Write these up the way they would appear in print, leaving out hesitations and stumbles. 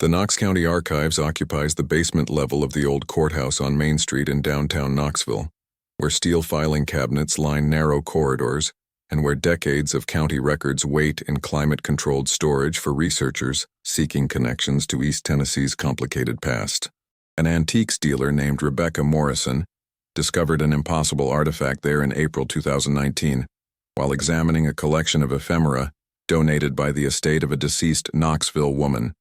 The Knox County Archives occupies the basement level of the old courthouse on Main Street in downtown Knoxville, where steel filing cabinets line narrow corridors and where decades of county records wait in climate-controlled storage for researchers seeking connections to East Tennessee's complicated past. An antiques dealer named Rebecca Morrison discovered an impossible artifact there in April 2019 while examining a collection of ephemera donated by the estate of a deceased Knoxville woman,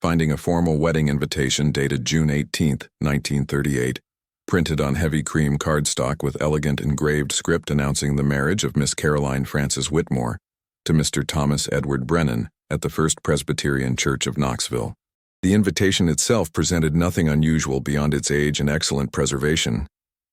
finding a formal wedding invitation dated June 18, 1938, printed on heavy cream cardstock with elegant engraved script announcing the marriage of Miss Caroline Frances Whitmore to Mr. Thomas Edward Brennan at the First Presbyterian Church of Knoxville. The invitation itself presented nothing unusual beyond its age and excellent preservation,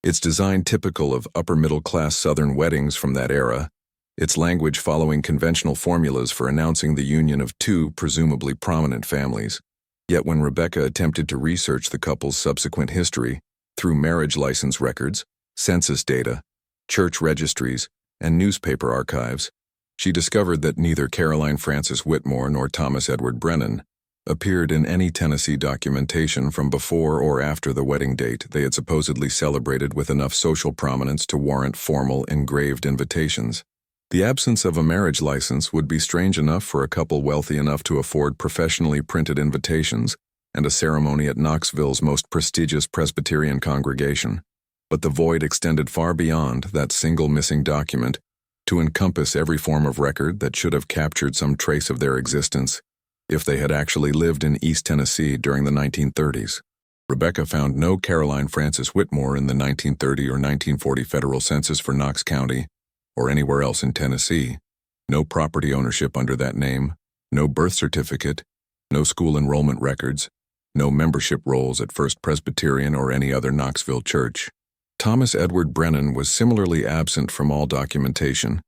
its design typical of upper-middle-class Southern weddings from that era, its language following conventional formulas for announcing the union of two presumably prominent families. Yet when Rebecca attempted to research the couple's subsequent history through marriage license records, census data, church registries, and newspaper archives, she discovered that neither Caroline Frances Whitmore nor Thomas Edward Brennan appeared in any Tennessee documentation from before or after the wedding date they had supposedly celebrated with enough social prominence to warrant formal engraved invitations. The absence of a marriage license would be strange enough for a couple wealthy enough to afford professionally printed invitations and a ceremony at Knoxville's most prestigious Presbyterian congregation. But the void extended far beyond that single missing document to encompass every form of record that should have captured some trace of their existence if they had actually lived in East Tennessee during the 1930s. Rebecca found no Caroline Frances Whitmore in the 1930 or 1940 federal census for Knox County or anywhere else in Tennessee, no property ownership under that name, no birth certificate, no school enrollment records, no membership rolls at First Presbyterian or any other Knoxville church. Thomas Edward Brennan was similarly absent from all documentation,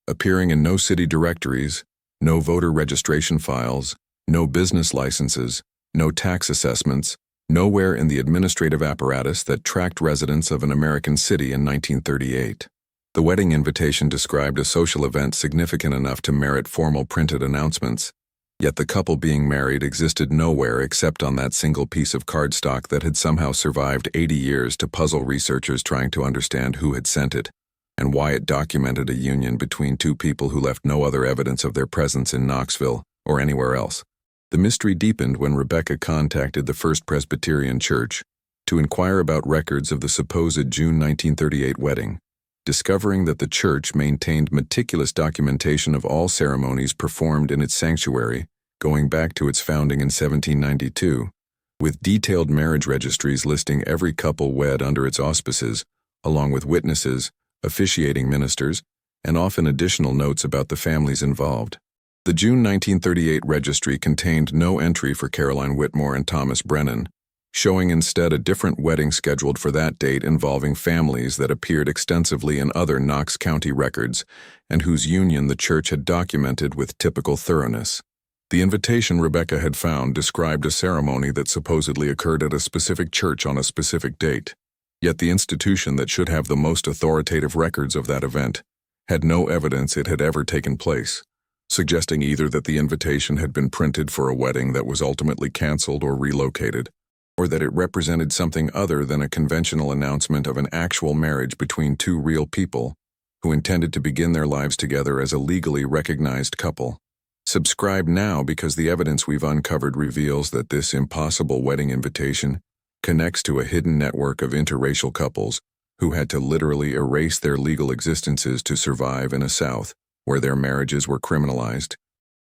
appearing in no city directories, no voter registration files, no business licenses, no tax assessments, nowhere in the administrative apparatus that tracked residents of an American city in 1938. The wedding invitation described a social event significant enough to merit formal printed announcements, yet the couple being married existed nowhere except on that single piece of cardstock that had somehow survived 80 years to puzzle researchers trying to understand who had sent it and why it documented a union between two people who left no other evidence of their presence in Knoxville or anywhere else. The mystery deepened when Rebecca contacted the First Presbyterian Church to inquire about records of the supposed June 1938 wedding, discovering that the church maintained meticulous documentation of all ceremonies performed in its sanctuary going back to its founding in 1792, with detailed marriage registries listing every couple wed under its auspices, along with witnesses, officiating ministers, and often additional notes about the families involved. The June 1938 registry contained no entry for Caroline Whitmore and Thomas Brennan, showing instead a different wedding scheduled for that date involving families that appeared extensively in other Knox County records and whose union the church had documented with typical thoroughness. The invitation Rebecca had found described a ceremony that supposedly occurred at a specific church on a specific date, yet the institution that should have the most authoritative records of that event had no evidence it had ever taken place, suggesting either that the invitation had been printed for a wedding that was ultimately canceled or relocated, or that it represented something other than a conventional announcement of an actual marriage between two real people who intended to begin their lives together as a legally recognized couple. Subscribe now because the evidence we've uncovered reveals that this impossible wedding invitation connects to a hidden network of interracial couples who had to literally erase their legal existences to survive in a South where their marriages were criminalized,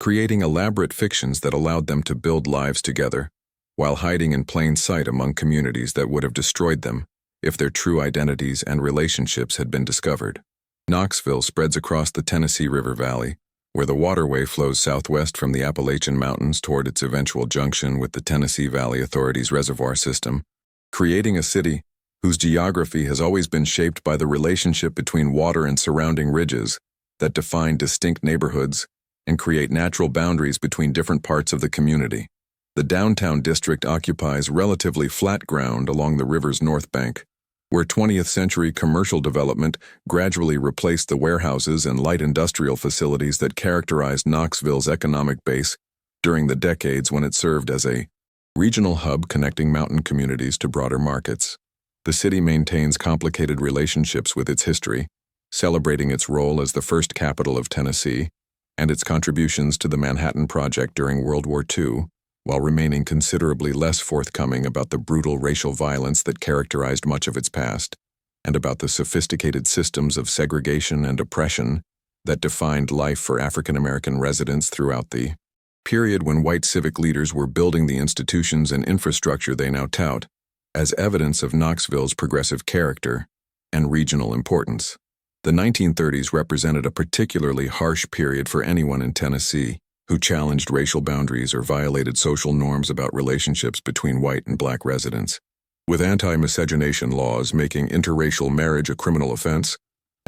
creating elaborate fictions that allowed them to build lives together while hiding in plain sight among communities that would have destroyed them if their true identities and relationships had been discovered. Knoxville spreads across the Tennessee River Valley, where the waterway flows southwest from the Appalachian Mountains toward its eventual junction with the Tennessee Valley Authority's reservoir system, creating a city whose geography has always been shaped by the relationship between water and surrounding ridges that define distinct neighborhoods and create natural boundaries between different parts of the community. The downtown district occupies relatively flat ground along the river's north bank, where 20th-century commercial development gradually replaced the warehouses and light industrial facilities that characterized Knoxville's economic base during the decades when it served as a Regional hub connecting mountain communities to broader markets. The city maintains complicated relationships with its history, celebrating its role as the first capital of Tennessee and its contributions to the Manhattan Project during World War II, while remaining considerably less forthcoming about the brutal racial violence that characterized much of its past, and about the sophisticated systems of segregation and oppression that defined life for African American residents throughout the period when white civic leaders were building the institutions and infrastructure they now tout as evidence of Knoxville's progressive character and regional importance. The 1930s represented a particularly harsh period for anyone in Tennessee who challenged racial boundaries or violated social norms about relationships between white and black residents. With anti-miscegenation laws making interracial marriage a criminal offense,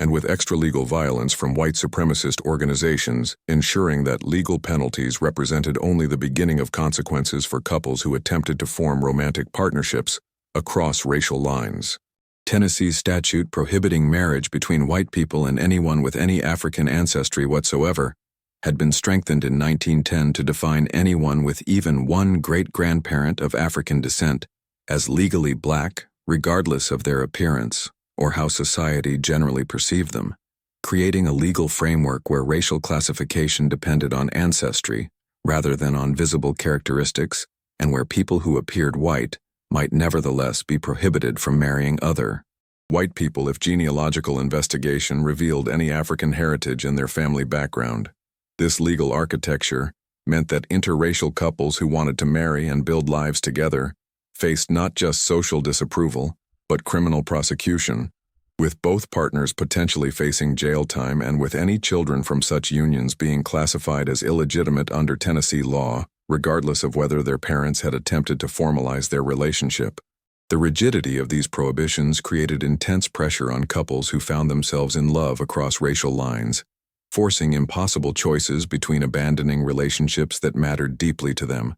and with extralegal violence from white supremacist organizations ensuring that legal penalties represented only the beginning of consequences for couples who attempted to form romantic partnerships across racial lines. Tennessee's statute prohibiting marriage between white people and anyone with any African ancestry whatsoever had been strengthened in 1910 to define anyone with even one great-grandparent of African descent as legally black, regardless of their appearance or how society generally perceived them, creating a legal framework where racial classification depended on ancestry rather than on visible characteristics, and where people who appeared white might nevertheless be prohibited from marrying other white people if genealogical investigation revealed any African heritage in their family background. This legal architecture meant that interracial couples who wanted to marry and build lives together faced not just social disapproval, but criminal prosecution, with both partners potentially facing jail time and with any children from such unions being classified as illegitimate under Tennessee law, regardless of whether their parents had attempted to formalize their relationship. The rigidity of these prohibitions created intense pressure on couples who found themselves in love across racial lines, forcing impossible choices between abandoning relationships that mattered deeply to them,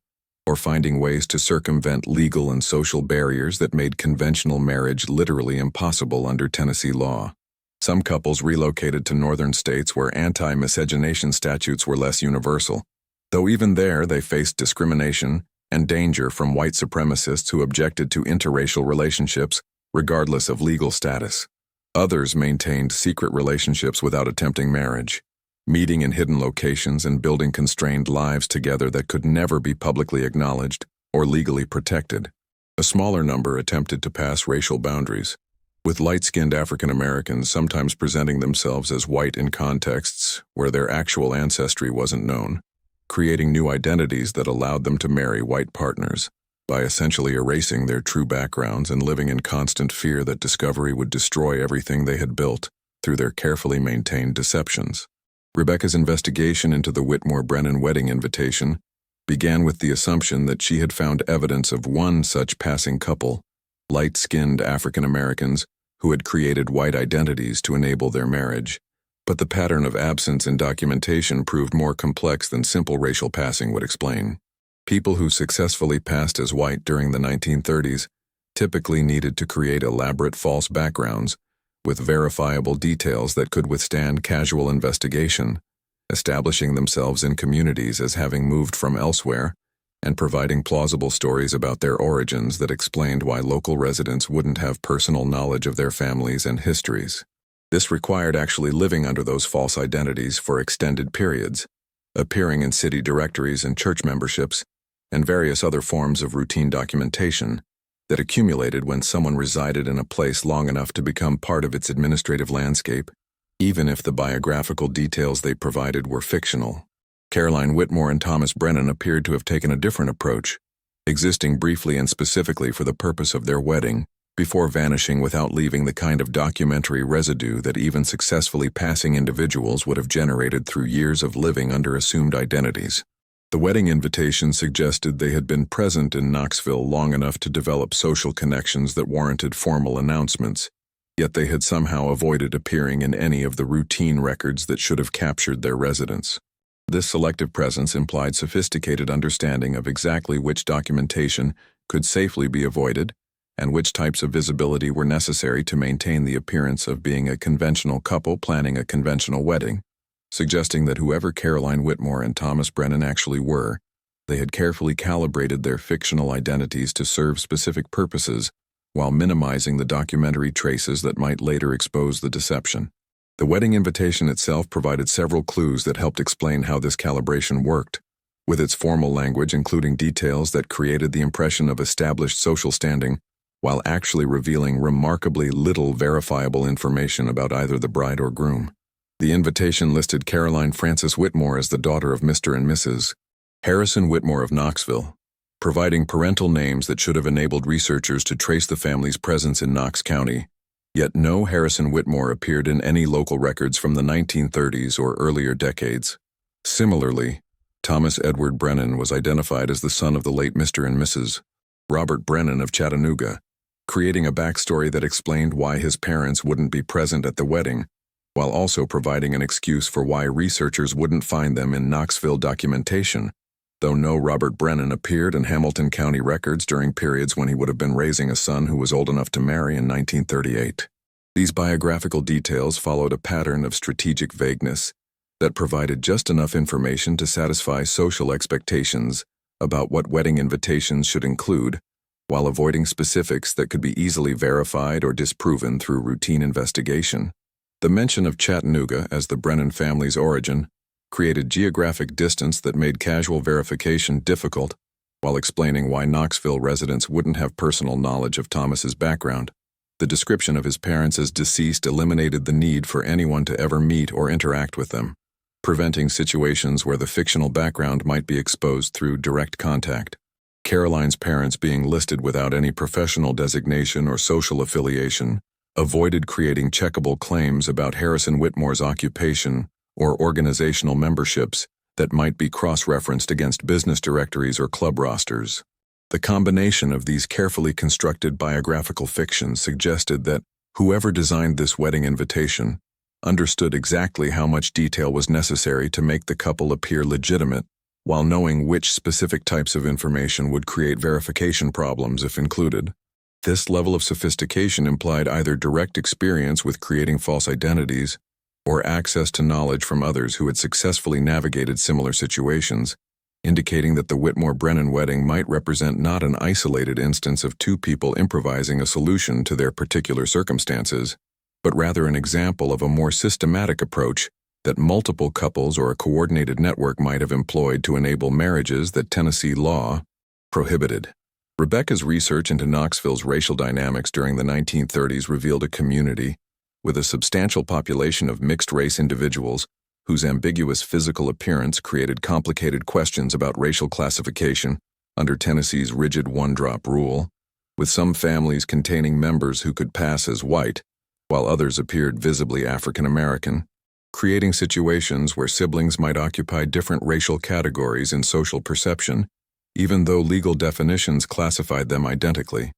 or finding ways to circumvent legal and social barriers that made conventional marriage literally impossible under Tennessee law. Some couples relocated to northern states where anti-miscegenation statutes were less universal, though even there they faced discrimination and danger from white supremacists who objected to interracial relationships regardless of legal status. Others maintained secret relationships without attempting marriage, meeting in hidden locations and building constrained lives together that could never be publicly acknowledged or legally protected. A smaller number attempted to pass racial boundaries, with light-skinned African Americans sometimes presenting themselves as white in contexts where their actual ancestry wasn't known, creating new identities that allowed them to marry white partners, by essentially erasing their true backgrounds and living in constant fear that discovery would destroy everything they had built through their carefully maintained deceptions. Rebecca's investigation into the Whitmore-Brennan wedding invitation began with the assumption that she had found evidence of one such passing couple, light-skinned African Americans who had created white identities to enable their marriage. But the pattern of absence in documentation proved more complex than simple racial passing would explain. People who successfully passed as white during the 1930s typically needed to create elaborate false backgrounds with verifiable details that could withstand casual investigation, establishing themselves in communities as having moved from elsewhere, and providing plausible stories about their origins that explained why local residents wouldn't have personal knowledge of their families and histories. This required actually living under those false identities for extended periods, appearing in city directories and church memberships, and various other forms of routine documentation that accumulated when someone resided in a place long enough to become part of its administrative landscape, even if the biographical details they provided were fictional. Caroline Whitmore and Thomas Brennan appeared to have taken a different approach, existing briefly and specifically for the purpose of their wedding, before vanishing without leaving the kind of documentary residue that even successfully passing individuals would have generated through years of living under assumed identities. The wedding invitation suggested they had been present in Knoxville long enough to develop social connections that warranted formal announcements, yet they had somehow avoided appearing in any of the routine records that should have captured their residence. This selective presence implied sophisticated understanding of exactly which documentation could safely be avoided and which types of visibility were necessary to maintain the appearance of being a conventional couple planning a conventional wedding, suggesting that whoever Caroline Whitmore and Thomas Brennan actually were, They had carefully calibrated their fictional identities to serve specific purposes, while minimizing the documentary traces that might later expose the deception. The wedding invitation itself provided several clues that helped explain how this calibration worked, with its formal language including details that created the impression of established social standing, while actually revealing remarkably little verifiable information about either the bride or groom. The invitation listed Caroline Frances Whitmore as the daughter of Mr. and Mrs. Harrison Whitmore of Knoxville, providing parental names that should have enabled researchers to trace the family's presence in Knox County. Yet no Harrison Whitmore appeared in any local records from the 1930s or earlier decades. Similarly, Thomas Edward Brennan was identified as the son of the late Mr. and Mrs. Robert Brennan of Chattanooga, creating a backstory that explained why his parents wouldn't be present at the wedding, while also providing an excuse for why researchers wouldn't find them in Knoxville documentation, though no Robert Brennan appeared in Hamilton County records during periods when he would have been raising a son who was old enough to marry in 1938. These biographical details followed a pattern of strategic vagueness that provided just enough information to satisfy social expectations about what wedding invitations should include, while avoiding specifics that could be easily verified or disproven through routine investigation. The mention of Chattanooga as the Brennan family's origin created geographic distance that made casual verification difficult, while explaining why Knoxville residents wouldn't have personal knowledge of Thomas's background. The description of his parents as deceased eliminated the need for anyone to ever meet or interact with them, preventing situations where the fictional background might be exposed through direct contact. Caroline's parents being listed without any professional designation or social affiliation avoided creating checkable claims about Harrison Whitmore's occupation or organizational memberships that might be cross-referenced against business directories or club rosters. The combination of these carefully constructed biographical fictions suggested that whoever designed this wedding invitation understood exactly how much detail was necessary to make the couple appear legitimate, while knowing which specific types of information would create verification problems if included. This level of sophistication implied either direct experience with creating false identities or access to knowledge from others who had successfully navigated similar situations, indicating that the Whitmore-Brennan wedding might represent not an isolated instance of two people improvising a solution to their particular circumstances, but rather an example of a more systematic approach that multiple couples or a coordinated network might have employed to enable marriages that Tennessee law prohibited. Rebecca's research into Knoxville's racial dynamics during the 1930s revealed a community with a substantial population of mixed-race individuals whose ambiguous physical appearance created complicated questions about racial classification under Tennessee's rigid one-drop rule, with some families containing members who could pass as white, while others appeared visibly African American, creating situations where siblings might occupy different racial categories in social perception, even though legal definitions classified them identically.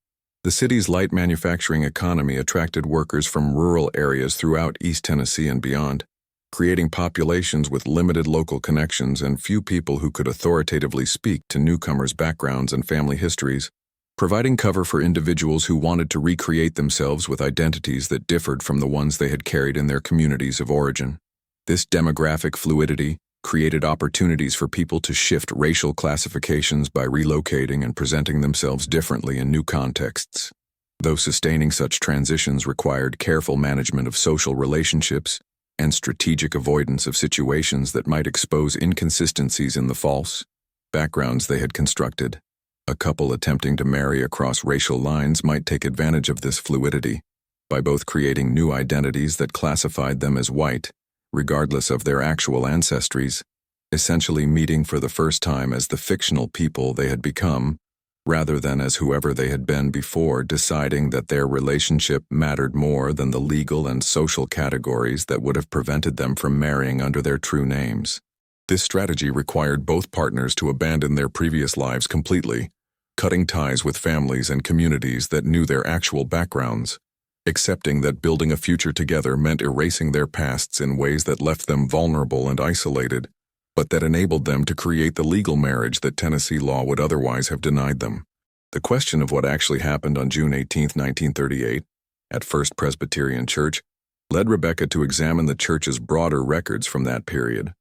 The city's light manufacturing economy attracted workers from rural areas throughout East Tennessee and beyond, creating populations with limited local connections and few people who could authoritatively speak to newcomers' backgrounds and family histories, providing cover for individuals who wanted to recreate themselves with identities that differed from the ones they had carried in their communities of origin. This demographic fluidity created opportunities for people to shift racial classifications by relocating and presenting themselves differently in new contexts. Though sustaining such transitions required careful management of social relationships and strategic avoidance of situations that might expose inconsistencies in the false backgrounds they had constructed, a couple attempting to marry across racial lines might take advantage of this fluidity by both creating new identities that classified them as white, regardless of their actual ancestries, essentially meeting for the first time as the fictional people they had become, rather than as whoever they had been before, deciding that their relationship mattered more than the legal and social categories that would have prevented them from marrying under their true names. This strategy required both partners to abandon their previous lives completely, cutting ties with families and communities that knew their actual backgrounds, accepting that building a future together meant erasing their pasts in ways that left them vulnerable and isolated, but that enabled them to create the legal marriage that Tennessee law would otherwise have denied them. The question of what actually happened on June 18, 1938, at First Presbyterian Church, led Rebecca to examine the church's broader records from that period.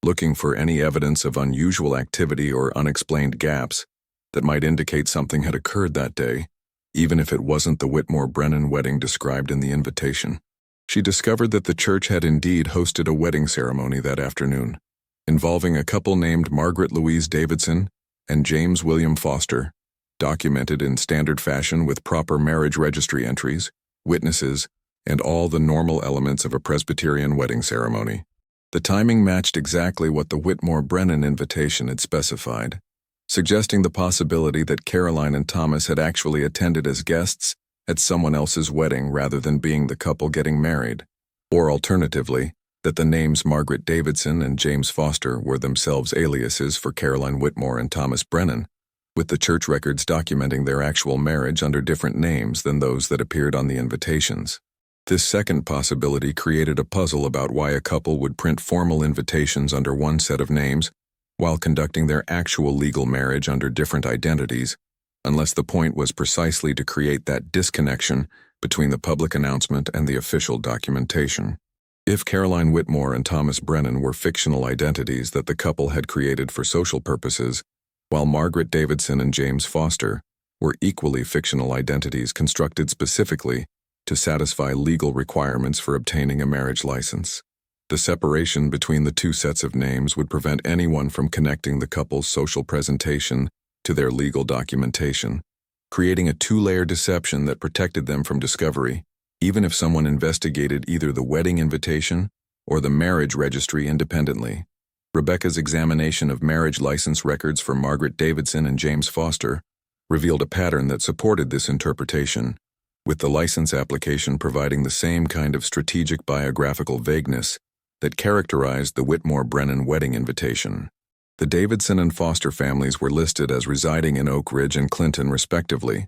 looking for any evidence of unusual activity or unexplained gaps that might indicate something had occurred that day, even if it wasn't the Whitmore-Brennan wedding described in the invitation. She discovered that the church had indeed hosted a wedding ceremony that afternoon, involving a couple named Margaret Louise Davidson and James William Foster, documented in standard fashion with proper marriage registry entries, witnesses, and all the normal elements of a Presbyterian wedding ceremony. The timing matched exactly what the Whitmore-Brennan invitation had specified, suggesting the possibility that Caroline and Thomas had actually attended as guests at someone else's wedding rather than being the couple getting married, or alternatively, that the names Margaret Davidson and James Foster were themselves aliases for Caroline Whitmore and Thomas Brennan, with the church records documenting their actual marriage under different names than those that appeared on the invitations. This second possibility created a puzzle about why a couple would print formal invitations under one set of names while conducting their actual legal marriage under different identities, unless the point was precisely to create that disconnection between the public announcement and the official documentation. If Caroline Whitmore and Thomas Brennan were fictional identities that the couple had created for social purposes, while Margaret Davidson and James Foster were equally fictional identities constructed specifically to satisfy legal requirements for obtaining a marriage license. The separation between the two sets of names would prevent anyone from connecting the couple's social presentation to their legal documentation, creating a two-layer deception that protected them from discovery, even if someone investigated either the wedding invitation or the marriage registry independently. Rebecca's examination of marriage license records for Margaret Davidson and James Foster revealed a pattern that supported this interpretation, with the license application providing the same kind of strategic biographical vagueness that characterized the Whitmore-Brennan wedding invitation. The Davidson and Foster families were listed as residing in Oak Ridge and Clinton, respectively,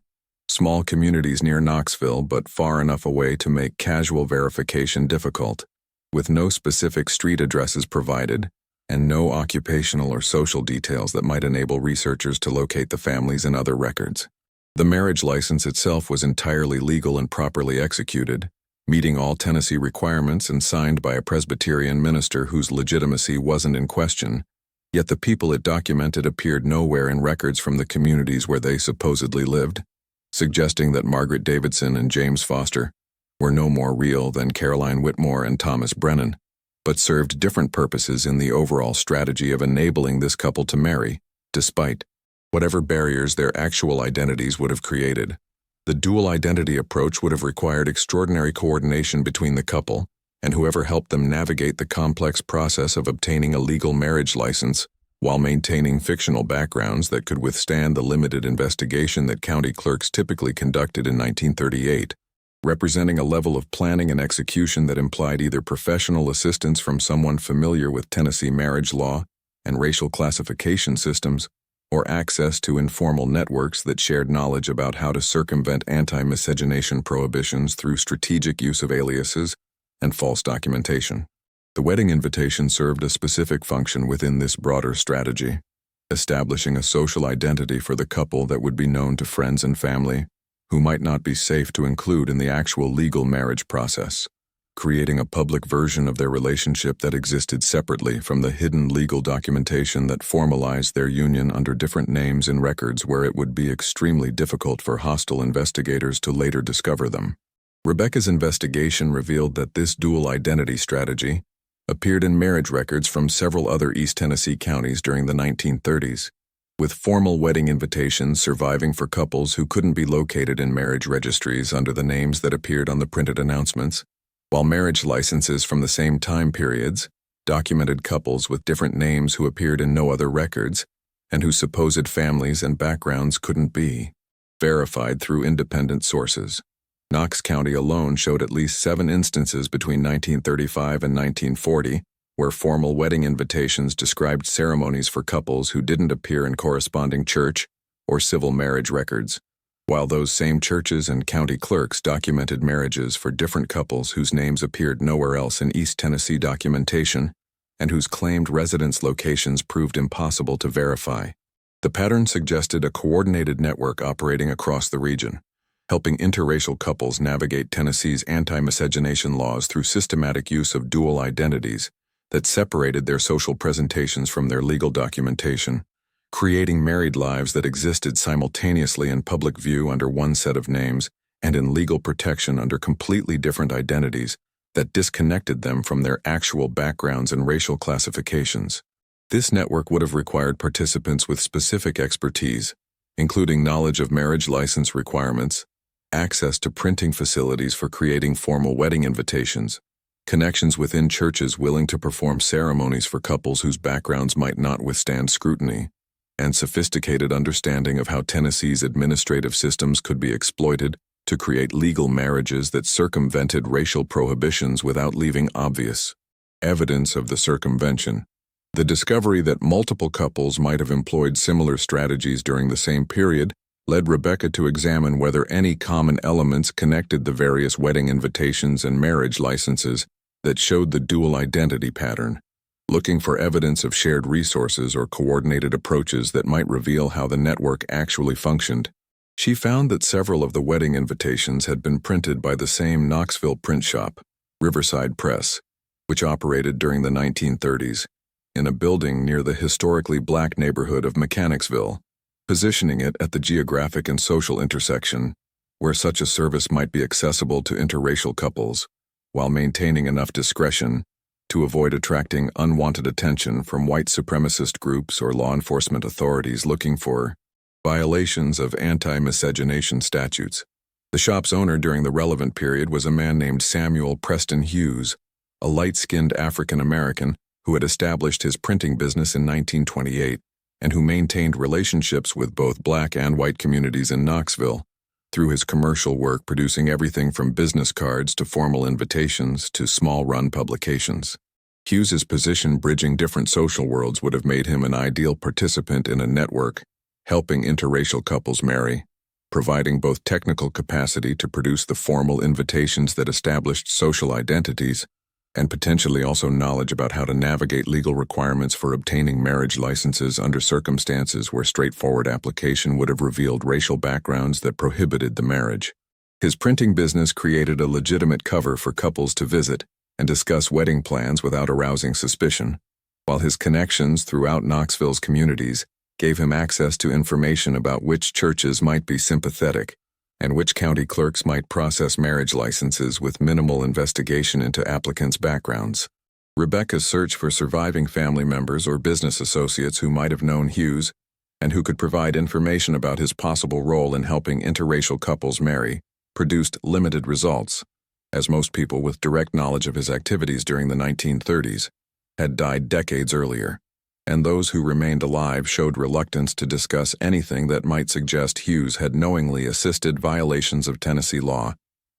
small communities near Knoxville but far enough away to make casual verification difficult, with no specific street addresses provided and no occupational or social details that might enable researchers to locate the families in other records. The marriage license itself was entirely legal and properly executed, meeting all Tennessee requirements and signed by a Presbyterian minister whose legitimacy wasn't in question, yet the people it documented appeared nowhere in records from the communities where they supposedly lived, suggesting that Margaret Davidson and James Foster were no more real than Caroline Whitmore and Thomas Brennan, but served different purposes in the overall strategy of enabling this couple to marry, despite whatever barriers their actual identities would have created. The dual identity approach would have required extraordinary coordination between the couple and whoever helped them navigate the complex process of obtaining a legal marriage license while maintaining fictional backgrounds that could withstand the limited investigation that county clerks typically conducted in 1938, representing a level of planning and execution that implied either professional assistance from someone familiar with Tennessee marriage law and racial classification systems, or access to informal networks that shared knowledge about how to circumvent anti-miscegenation prohibitions through strategic use of aliases and false documentation. The wedding invitation served a specific function within this broader strategy, establishing a social identity for the couple that would be known to friends and family, who might not be safe to include in the actual legal marriage process, creating a public version of their relationship that existed separately from the hidden legal documentation that formalized their union under different names in records where it would be extremely difficult for hostile investigators to later discover them. Rebecca's investigation revealed that this dual identity strategy appeared in marriage records from several other East Tennessee counties during the 1930s, with formal wedding invitations surviving for couples who couldn't be located in marriage registries under the names that appeared on the printed announcements, while marriage licenses from the same time periods documented couples with different names who appeared in no other records and whose supposed families and backgrounds couldn't be verified through independent sources. Knox County alone showed at least 7 instances between 1935 and 1940 where formal wedding invitations described ceremonies for couples who didn't appear in corresponding church or civil marriage records, while those same churches and county clerks documented marriages for different couples whose names appeared nowhere else in East Tennessee documentation and whose claimed residence locations proved impossible to verify. The pattern suggested a coordinated network operating across the region, helping interracial couples navigate Tennessee's anti-miscegenation laws through systematic use of dual identities that separated their social presentations from their legal documentation, creating married lives that existed simultaneously in public view under one set of names and in legal protection under completely different identities that disconnected them from their actual backgrounds and racial classifications. This network would have required participants with specific expertise, including knowledge of marriage license requirements, access to printing facilities for creating formal wedding invitations, connections within churches willing to perform ceremonies for couples whose backgrounds might not withstand scrutiny, and sophisticated understanding of how Tennessee's administrative systems could be exploited to create legal marriages that circumvented racial prohibitions without leaving obvious evidence of the circumvention. The discovery that multiple couples might have employed similar strategies during the same period led Rebecca to examine whether any common elements connected the various wedding invitations and marriage licenses that showed the dual identity pattern, looking for evidence of shared resources or coordinated approaches that might reveal how the network actually functioned. She found that several of the wedding invitations had been printed by the same Knoxville print shop, Riverside Press, which operated during the 1930s, in a building near the historically black neighborhood of Mechanicsville, positioning it at the geographic and social intersection where such a service might be accessible to interracial couples, while maintaining enough discretion to avoid attracting unwanted attention from white supremacist groups or law enforcement authorities looking for violations of anti-miscegenation statutes. The shop's owner during the relevant period was a man named Samuel Preston Hughes, a light-skinned African-American who had established his printing business in 1928 and who maintained relationships with both black and white communities in Knoxville through his commercial work, producing everything from business cards to formal invitations to small-run publications. Hughes's position bridging different social worlds would have made him an ideal participant in a network helping interracial couples marry, providing both technical capacity to produce the formal invitations that established social identities, and potentially also knowledge about how to navigate legal requirements for obtaining marriage licenses under circumstances where straightforward application would have revealed racial backgrounds that prohibited the marriage. His printing business created a legitimate cover for couples to visit and discuss wedding plans without arousing suspicion, while his connections throughout Knoxville's communities gave him access to information about which churches might be sympathetic and which county clerks might process marriage licenses with minimal investigation into applicants' backgrounds. Rebecca's search for surviving family members or business associates who might have known Hughes and who could provide information about his possible role in helping interracial couples marry produced limited results, as most people with direct knowledge of his activities during the 1930s had died decades earlier, and those who remained alive showed reluctance to discuss anything that might suggest Hughes had knowingly assisted violations of Tennessee law,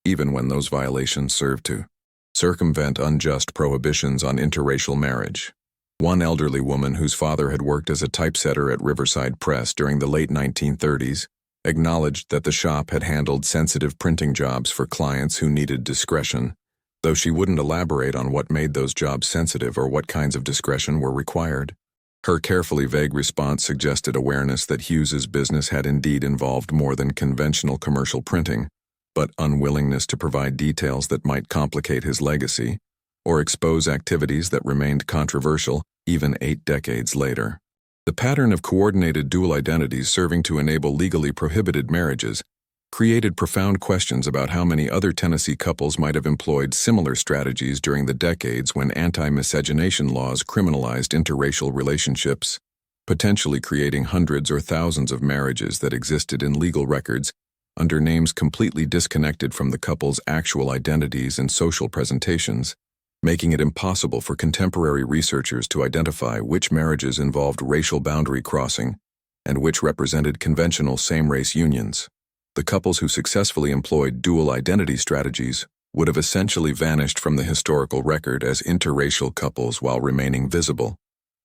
even when those violations served to circumvent unjust prohibitions on interracial marriage. One elderly woman whose father had worked as a typesetter at Riverside Press during the late 1930s acknowledged that the shop had handled sensitive printing jobs for clients who needed discretion, though she wouldn't elaborate on what made those jobs sensitive or what kinds of discretion were required. Her carefully vague response suggested awareness that Hughes's business had indeed involved more than conventional commercial printing, but unwillingness to provide details that might complicate his legacy or expose activities that remained controversial even 8 decades later. The pattern of coordinated dual identities serving to enable legally prohibited marriages created profound questions about how many other Tennessee couples might have employed similar strategies during the decades when anti-miscegenation laws criminalized interracial relationships, potentially creating hundreds or thousands of marriages that existed in legal records under names completely disconnected from the couple's actual identities and social presentations, making it impossible for contemporary researchers to identify which marriages involved racial boundary crossing and which represented conventional same-race unions. The couples who successfully employed dual identity strategies would have essentially vanished from the historical record as interracial couples while remaining visible,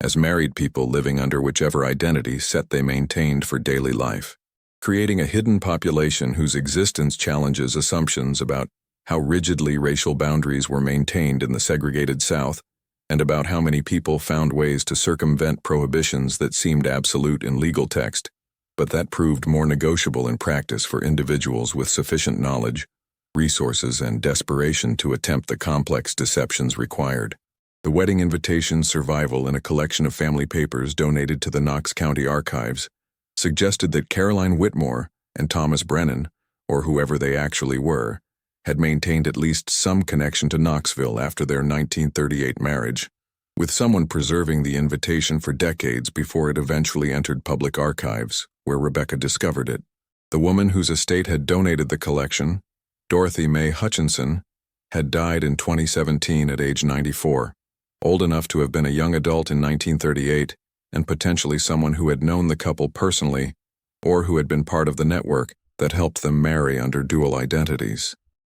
as married people living under whichever identity set they maintained for daily life, creating a hidden population whose existence challenges assumptions about how rigidly racial boundaries were maintained in the segregated South and about how many people found ways to circumvent prohibitions that seemed absolute in legal text, but that proved more negotiable in practice for individuals with sufficient knowledge, resources, and desperation to attempt the complex deceptions required. The wedding invitation survival in a collection of family papers donated to the Knox County Archives suggested that Caroline Whitmore and Thomas Brennan, or whoever they actually were, had maintained at least some connection to Knoxville after their 1938 marriage, with someone preserving the invitation for decades before it eventually entered public archives, where Rebecca discovered it. The woman whose estate had donated the collection, Dorothy Mae Hutchinson, had died in 2017 at age 94, old enough to have been a young adult in 1938 and potentially someone who had known the couple personally or who had been part of the network that helped them marry under dual identities.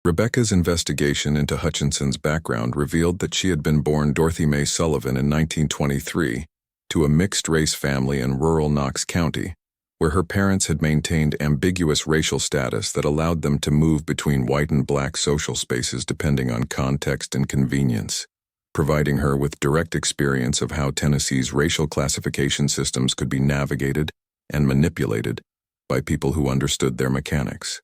Rebecca's investigation into Hutchinson's background revealed that she had been born Dorothy Mae Sullivan in 1923 to a mixed-race family in rural Knox County, where her parents had maintained ambiguous racial status that allowed them to move between white and black social spaces depending on context and convenience, providing her with direct experience of how Tennessee's racial classification systems could be navigated and manipulated by people who understood their mechanics.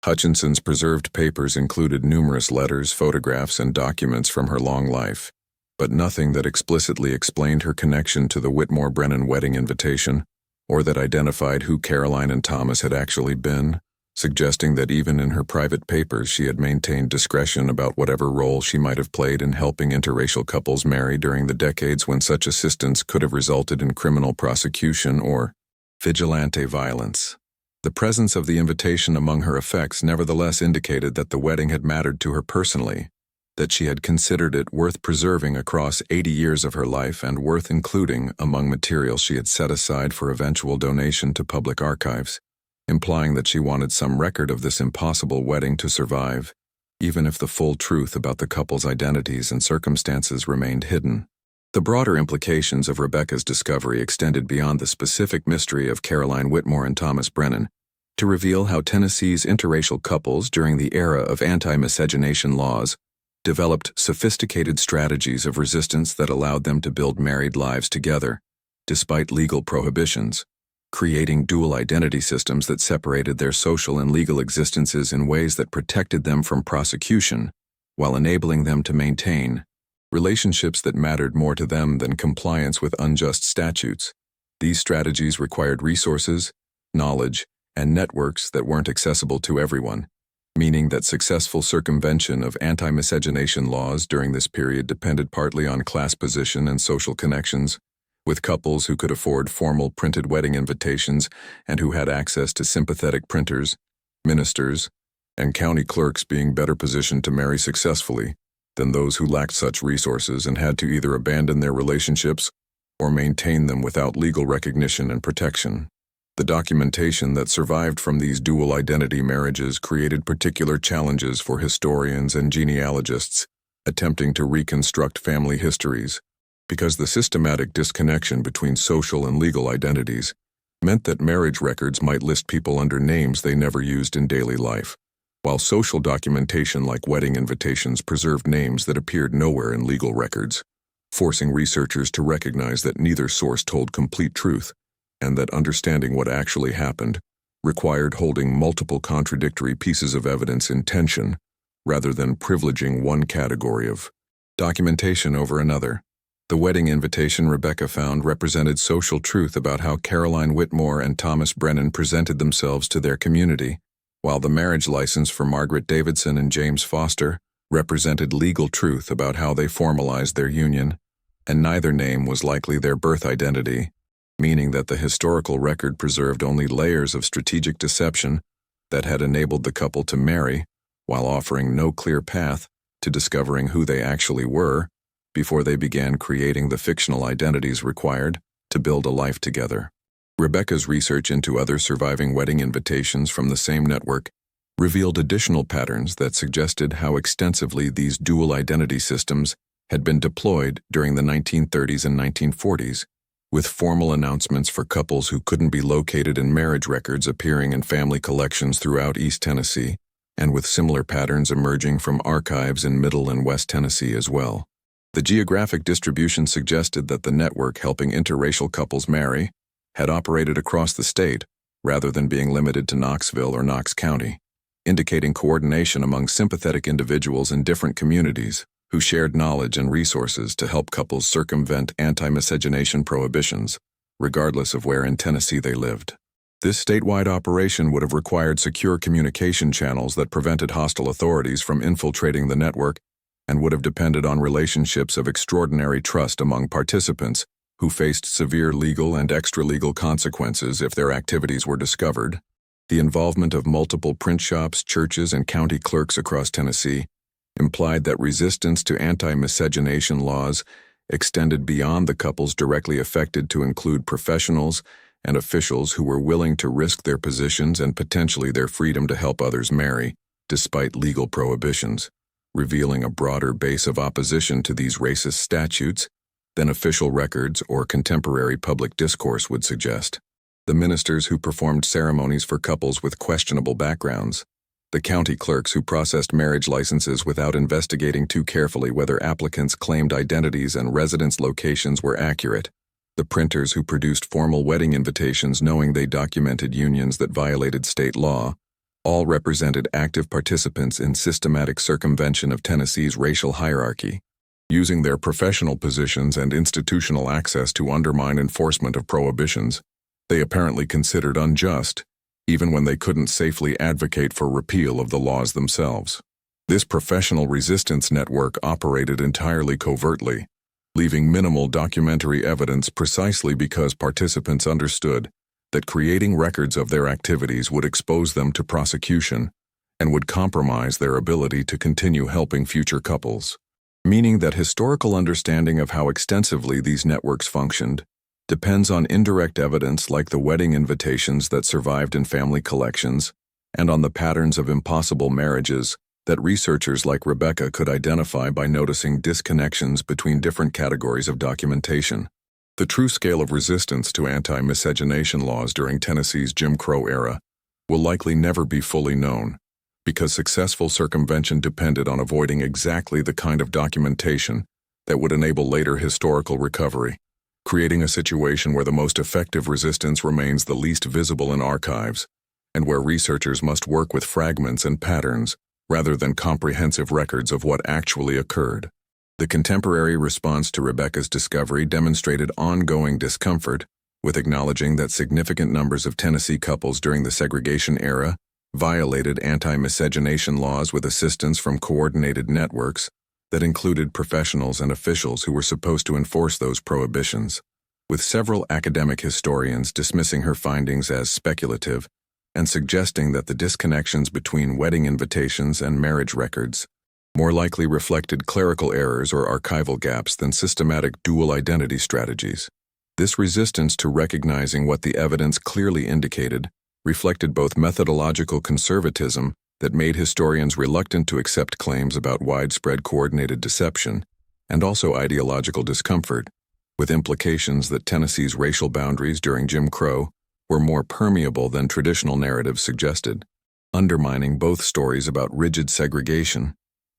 Hutchinson's preserved papers included numerous letters, photographs, and documents from her long life, but nothing that explicitly explained her connection to the Whitmore-Brennan wedding invitation, or that identified who Caroline and Thomas had actually been, suggesting that even in her private papers she had maintained discretion about whatever role she might have played in helping interracial couples marry during the decades when such assistance could have resulted in criminal prosecution or vigilante violence. The presence of the invitation among her effects nevertheless indicated that the wedding had mattered to her personally, that she had considered it worth preserving across 80 years of her life and worth including among materials she had set aside for eventual donation to public archives, implying that she wanted some record of this impossible wedding to survive, even if the full truth about the couple's identities and circumstances remained hidden. The broader implications of Rebecca's discovery extended beyond the specific mystery of Caroline Whitmore and Thomas Brennan to reveal how Tennessee's interracial couples during the era of anti-miscegenation laws developed sophisticated strategies of resistance that allowed them to build married lives together, despite legal prohibitions, creating dual identity systems that separated their social and legal existences in ways that protected them from prosecution, while enabling them to maintain relationships that mattered more to them than compliance with unjust statutes. These strategies required resources, knowledge, and networks that weren't accessible to everyone, meaning that successful circumvention of anti-miscegenation laws during this period depended partly on class position and social connections, with couples who could afford formal printed wedding invitations and who had access to sympathetic printers, ministers, and county clerks being better positioned to marry successfully than those who lacked such resources and had to either abandon their relationships or maintain them without legal recognition and protection. The documentation that survived from these dual identity marriages created particular challenges for historians and genealogists attempting to reconstruct family histories, because the systematic disconnection between social and legal identities meant that marriage records might list people under names they never used in daily life, while social documentation like wedding invitations preserved names that appeared nowhere in legal records, forcing researchers to recognize that neither source told complete truth, and that understanding what actually happened required holding multiple contradictory pieces of evidence in tension rather than privileging one category of documentation over another. The wedding invitation Rebecca found represented social truth about how Caroline Whitmore and Thomas Brennan presented themselves to their community, while the marriage license for Margaret Davidson and James Foster represented legal truth about how they formalized their union, and neither name was likely their birth identity, meaning that the historical record preserved only layers of strategic deception that had enabled the couple to marry, while offering no clear path to discovering who they actually were before they began creating the fictional identities required to build a life together. Rebecca's research into other surviving wedding invitations from the same network revealed additional patterns that suggested how extensively these dual identity systems had been deployed during the 1930s and 1940s, with formal announcements for couples who couldn't be located in marriage records appearing in family collections throughout East Tennessee, and with similar patterns emerging from archives in Middle and West Tennessee as well. The geographic distribution suggested that the network helping interracial couples marry had operated across the state rather than being limited to Knoxville or Knox County, indicating coordination among sympathetic individuals in different communities. who shared knowledge and resources to help couples circumvent anti-miscegenation prohibitions, regardless of where in Tennessee they lived. This statewide operation would have required secure communication channels that prevented hostile authorities from infiltrating the network and would have depended on relationships of extraordinary trust among participants who faced severe legal and extra-legal consequences if their activities were discovered. The involvement of multiple print shops, churches, and county clerks across Tennessee implied that resistance to anti-miscegenation laws extended beyond the couples directly affected to include professionals and officials who were willing to risk their positions and potentially their freedom to help others marry, despite legal prohibitions, revealing a broader base of opposition to these racist statutes than official records or contemporary public discourse would suggest. The ministers who performed ceremonies for couples with questionable backgrounds, the county clerks who processed marriage licenses without investigating too carefully whether applicants' claimed identities and residence locations were accurate, the printers who produced formal wedding invitations knowing they documented unions that violated state law, all represented active participants in systematic circumvention of Tennessee's racial hierarchy, using their professional positions and institutional access to undermine enforcement of prohibitions they apparently considered unjust, even when they couldn't safely advocate for repeal of the laws themselves. This professional resistance network operated entirely covertly, leaving minimal documentary evidence precisely because participants understood that creating records of their activities would expose them to prosecution and would compromise their ability to continue helping future couples, meaning that historical understanding of how extensively these networks functioned depends on indirect evidence like the wedding invitations that survived in family collections and on the patterns of impossible marriages that researchers like Rebecca could identify by noticing disconnections between different categories of documentation. The true scale of resistance to anti-miscegenation laws during Tennessee's Jim Crow era will likely never be fully known, because successful circumvention depended on avoiding exactly the kind of documentation that would enable later historical recovery, creating a situation where the most effective resistance remains the least visible in archives, and where researchers must work with fragments and patterns rather than comprehensive records of what actually occurred. The contemporary response to Rebecca's discovery demonstrated ongoing discomfort with acknowledging that significant numbers of Tennessee couples during the segregation era violated anti-miscegenation laws with assistance from coordinated networks that included professionals and officials who were supposed to enforce those prohibitions, with several academic historians dismissing her findings as speculative and suggesting that the disconnections between wedding invitations and marriage records more likely reflected clerical errors or archival gaps than systematic dual identity strategies. This resistance to recognizing what the evidence clearly indicated reflected both methodological conservatism that made historians reluctant to accept claims about widespread coordinated deception, and also ideological discomfort, with implications that Tennessee's racial boundaries during Jim Crow were more permeable than traditional narratives suggested, undermining both stories about rigid segregation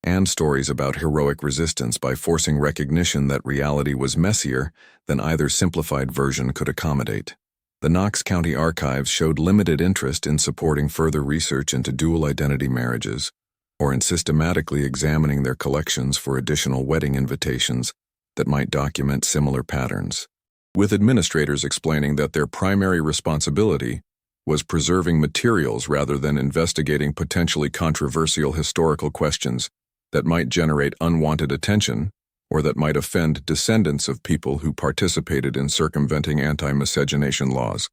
and stories about heroic resistance by forcing recognition that reality was messier than either simplified version could accommodate. The Knox County Archives showed limited interest in supporting further research into dual identity marriages, or in systematically examining their collections for additional wedding invitations that might document similar patterns, with administrators explaining that their primary responsibility was preserving materials rather than investigating potentially controversial historical questions that might generate unwanted attention or that might offend descendants of people who participated in circumventing anti-miscegenation laws.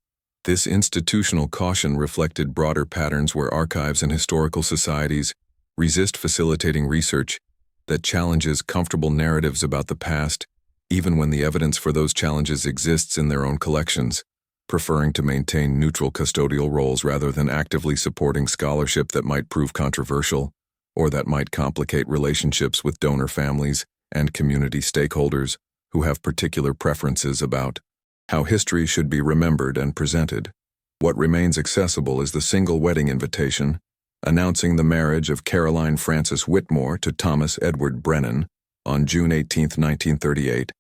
This institutional caution reflected broader patterns where archives and historical societies resist facilitating research that challenges comfortable narratives about the past, even when the evidence for those challenges exists in their own collections, preferring to maintain neutral custodial roles rather than actively supporting scholarship that might prove controversial or that might complicate relationships with donor families and community stakeholders who have particular preferences about how history should be remembered and presented. What remains accessible is the single wedding invitation announcing the marriage of Caroline Frances Whitmore to Thomas Edward Brennan on June 18, 1938,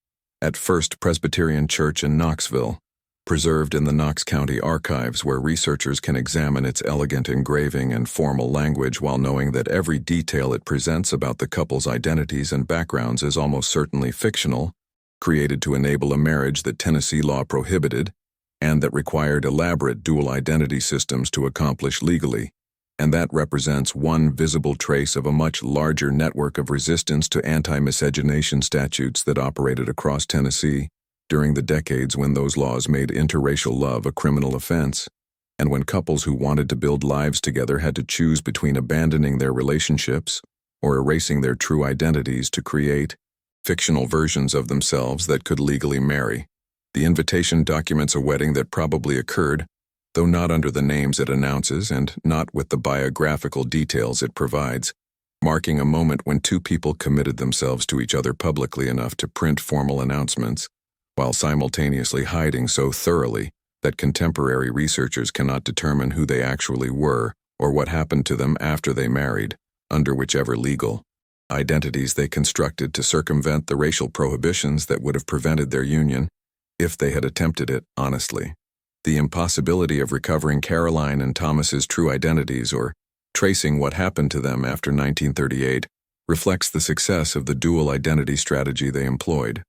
at First Presbyterian Church in Knoxville, preserved in the Knox County archives where researchers can examine its elegant engraving and formal language while knowing that every detail it presents about the couple's identities and backgrounds is almost certainly fictional, created to enable a marriage that Tennessee law prohibited, and that required elaborate dual identity systems to accomplish legally, and that represents one visible trace of a much larger network of resistance to anti-miscegenation statutes that operated across Tennessee during the decades when those laws made interracial love a criminal offense, and when couples who wanted to build lives together had to choose between abandoning their relationships or erasing their true identities to create fictional versions of themselves that could legally marry. The invitation documents a wedding that probably occurred, though not under the names it announces and not with the biographical details it provides, marking a moment when two people committed themselves to each other publicly enough to print formal announcements, while simultaneously hiding so thoroughly that contemporary researchers cannot determine who they actually were or what happened to them after they married, under whichever legal identities they constructed to circumvent the racial prohibitions that would have prevented their union if they had attempted it honestly. The impossibility of recovering Caroline and Thomas's true identities or tracing what happened to them after 1938 reflects the success of the dual identity strategy they employed,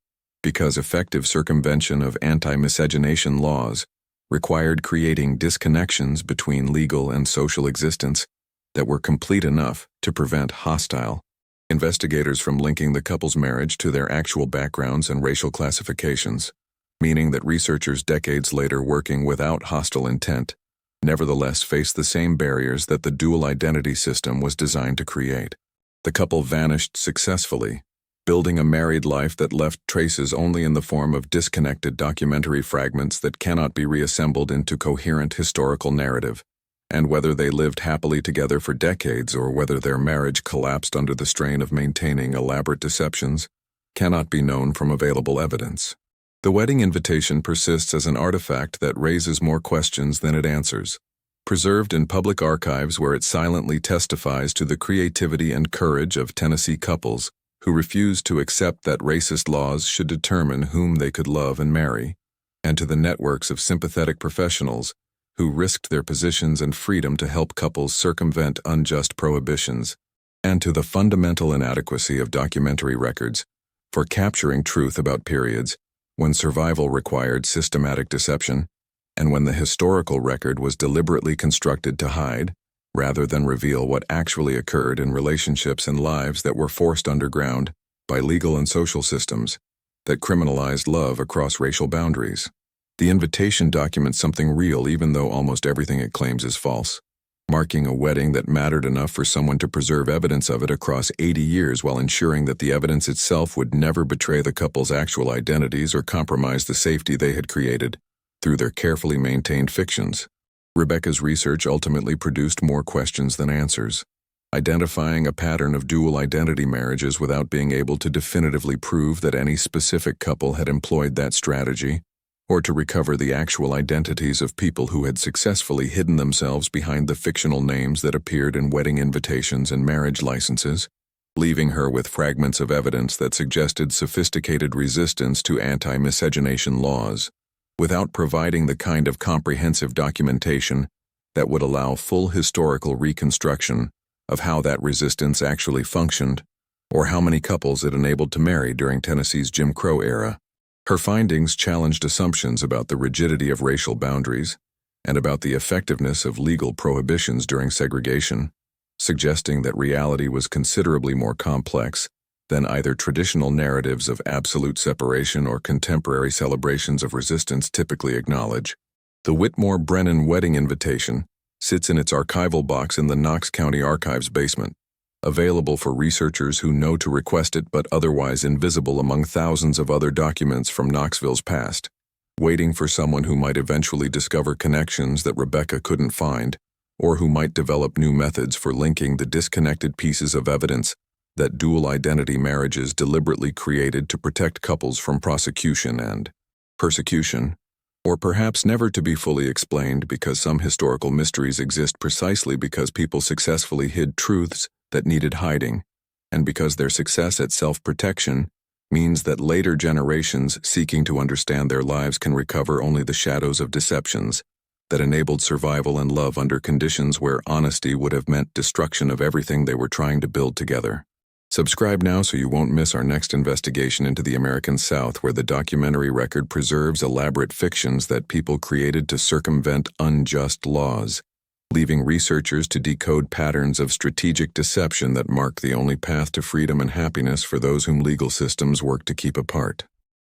because effective circumvention of anti-miscegenation laws required creating disconnections between legal and social existence that were complete enough to prevent hostile investigators from linking the couple's marriage to their actual backgrounds and racial classifications, meaning that researchers decades later working without hostile intent nevertheless face the same barriers that the dual identity system was designed to create. The couple vanished successfully, building a married life that left traces only in the form of disconnected documentary fragments that cannot be reassembled into coherent historical narrative, and whether they lived happily together for decades or whether their marriage collapsed under the strain of maintaining elaborate deceptions cannot be known from available evidence. The wedding invitation persists as an artifact that raises more questions than it answers, preserved in public archives where it silently testifies to the creativity and courage of Tennessee couples who refused to accept that racist laws should determine whom they could love and marry, and to the networks of sympathetic professionals who risked their positions and freedom to help couples circumvent unjust prohibitions, and to the fundamental inadequacy of documentary records for capturing truth about periods when survival required systematic deception, and when the historical record was deliberately constructed to hide, rather than reveal what actually occurred in relationships and lives that were forced underground by legal and social systems that criminalized love across racial boundaries. The invitation documents something real even though almost everything it claims is false, marking a wedding that mattered enough for someone to preserve evidence of it across 80 years while ensuring that the evidence itself would never betray the couple's actual identities or compromise the safety they had created through their carefully maintained fictions. Rebecca's research ultimately produced more questions than answers, identifying a pattern of dual identity marriages without being able to definitively prove that any specific couple had employed that strategy, or to recover the actual identities of people who had successfully hidden themselves behind the fictional names that appeared in wedding invitations and marriage licenses, leaving her with fragments of evidence that suggested sophisticated resistance to anti-miscegenation laws, without providing the kind of comprehensive documentation that would allow full historical reconstruction of how that resistance actually functioned, or how many couples it enabled to marry during Tennessee's Jim Crow era. Her findings challenged assumptions about the rigidity of racial boundaries and about the effectiveness of legal prohibitions during segregation, suggesting that reality was considerably more complex than either traditional narratives of absolute separation or contemporary celebrations of resistance typically acknowledge. The Whitmore-Brennan wedding invitation sits in its archival box in the Knox County Archives basement, available for researchers who know to request it but otherwise invisible among thousands of other documents from Knoxville's past, waiting for someone who might eventually discover connections that Rebecca couldn't find, or who might develop new methods for linking the disconnected pieces of evidence that dual identity marriages deliberately created to protect couples from prosecution and persecution, or perhaps never to be fully explained because some historical mysteries exist precisely because people successfully hid truths that needed hiding, and because their success at self-protection means that later generations seeking to understand their lives can recover only the shadows of deceptions that enabled survival and love under conditions where honesty would have meant destruction of everything they were trying to build together. Subscribe now so you won't miss our next investigation into the American South, where the documentary record preserves elaborate fictions that people created to circumvent unjust laws, leaving researchers to decode patterns of strategic deception that mark the only path to freedom and happiness for those whom legal systems work to keep apart.